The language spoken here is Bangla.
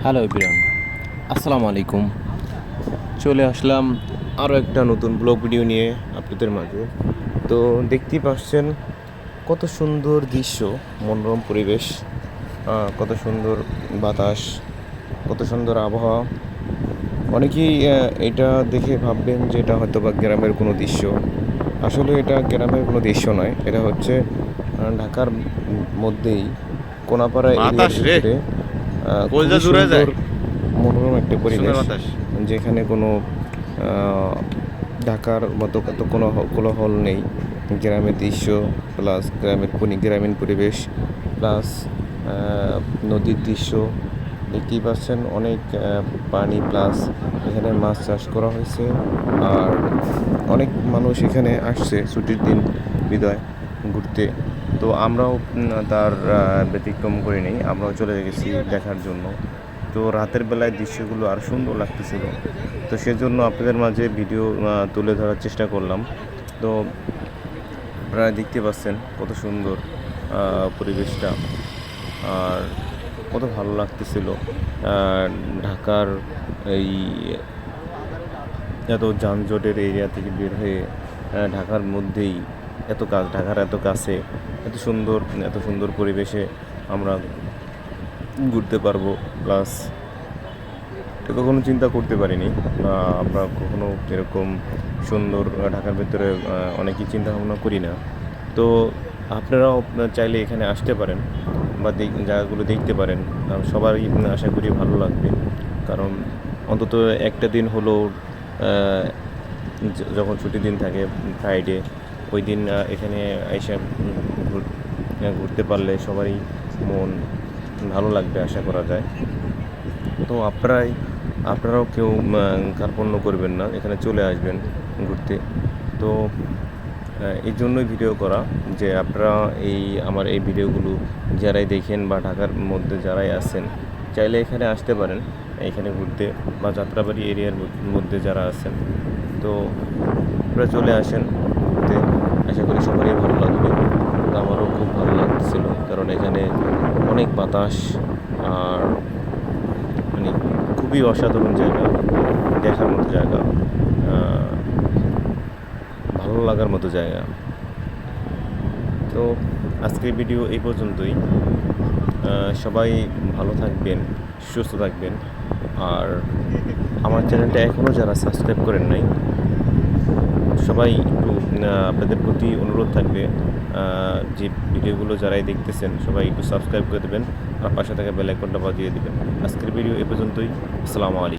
হ্যালো এভরিওয়ান, আসসালামু আলাইকুম। চলে আসলাম আরও একটা নতুন ব্লগ ভিডিও নিয়ে আপনাদের মাঝে। তো দেখতেই পাচ্ছেন কত সুন্দর দৃশ্য, মনোরম পরিবেশ, কত সুন্দর বাতাস, কত সুন্দর আবহাওয়া। অনেকেই এটা দেখে ভাববেন যে এটা হয়তো বা গ্রামের কোনো দৃশ্য। আসলে এটা গ্রামের কোনো দৃশ্য নয়, এটা হচ্ছে ঢাকার মধ্যেই কোনাপাড়া এরিয়ার বাতাস রে, ভিতরে কলজা খুবই জুড়ে সুন্দর যায়। মনোরম একটা সুন্দর পরিবেশ, বাতাস। যেখানে কোনো আহ, ঢাকার মতো কত কোনো কোলাহল নেই। গ্রামের দৃশ্য প্লাস গ্রামীণ পরিবেশ প্লাস নদীর দৃশ্য দেখতেই পাচ্ছেন। অনেক পানি প্লাস এখানে মাছ চাষ করা হয়েছে। আর অনেক মানুষ এখানে আসছে ছুটির দিন বিদায় ঘুরতে। তো আমরাও তার ব্যতিক্রম করে নেই, আমরাও চলে গেছি দেখার জন্য। তো রাতের বেলায় দৃশ্যগুলো আর সুন্দর লাগতেছিল, তো সেজন্য আপনাদের মাঝে ভিডিও তুলে ধরার চেষ্টা করলাম। তো আপনারা দেখতে পাচ্ছেন কত সুন্দর পরিবেশটা, আর কত ভালো লাগতেছিল। ঢাকার এই এত যানজটের এরিয়া থেকে বের হয়ে ঢাকার মধ্যেই ঢাকার এত কাছে এত সুন্দর পরিবেশে আমরা ঘুরতে পারবো। প্লাস এটা কখনো চিন্তা করতে পারিনি, বা আমরা কখনো এরকম সুন্দর ঢাকার ভেতরে অনেকেই চিন্তা ভাবনা করি না। তো আপনারাও চাইলে এখানে আসতে পারেন বা জায়গাগুলো দেখতে পারেন। সবারই আশা করি ভালো লাগবে, কারণ অন্তত একটা দিন হলো যখন ছুটির দিন থাকে ফ্রাইডে, ওই দিন এখানে এসে ঘুরতে পারলে সবারই মন ভালো লাগবে আশা করা যায়। তো আপনারাও কেউ কার্পণ্য করবেন না, এখানে চলে আসবেন ঘুরতে। তো এই জন্যই ভিডিও করা, যে আপনারা আমার এই ভিডিওগুলো যারাই দেখেন বা ঢাকার মধ্যে যারাই আছেন, চাইলে এখানে আসতে পারেন এখানে ঘুরতে, বা যাত্রাবাড়ি এরিয়ার মধ্যে যারা আছেন, তো আপনারা চলে আসেন ঘুরতে। আশা করি সবারই ভালো লাগবে। তো আমারও খুব ভালো লাগছিল, কারণ এখানে অনেক বাতাস, আর মানে খুবই অসাধারণ জায়গা, দেখার মতো জায়গা, ভালো লাগার মতো জায়গা। তো আজকের ভিডিও এই পর্যন্তই। সবাই ভালো থাকবেন, সুস্থ থাকবেন। আর আমার চ্যানেলটা এখনও যারা সাবস্ক্রাইব করেন নাই, সবাই একটু আপনাদের প্রতি অনুরোধ থাকবে, যে ভিডিওগুলো যারাই দেখতেছেন সবাই একটু সাবস্ক্রাইব করে দেবেন আর পাশে থাকা বেল আইকনটা বাজিয়ে দেবেন। আজকের ভিডিও এ পর্যন্তই। আসসালামু আলাইকুম।